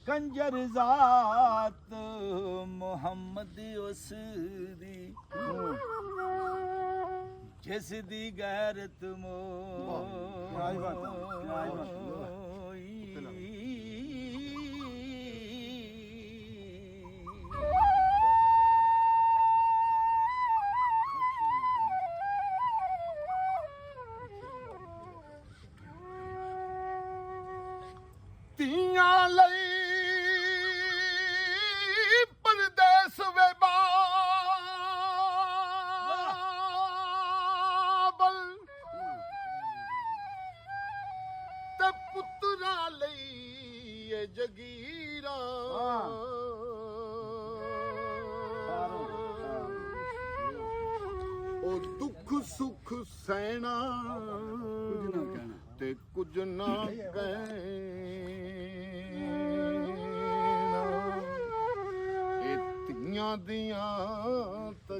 ਕੰਜਰ ਜ਼ਾਤ ਮੁਹੰਮਦ ਉਸ ਦੀ ਜਿਸ ਦੀ ਗੈਰਤ ਧੀਆਂ ਲਈ ਪਰਦੇਸ ਵੇ ਬਾਬਲ ਤੇ ਪੁੱਤਰਾਂ ਲਈ ਇਹ ਜਗੀਰਾਂ ਉਹ ਦੁੱਖ ਸੁੱਖ ਸਹਿਣਾ ਤੇ ਕੁਝ ਨਾ ਕਹਿਣਾ ਇਹ ਧੀਆਂ ਦੀਆਂ ਤਾਂ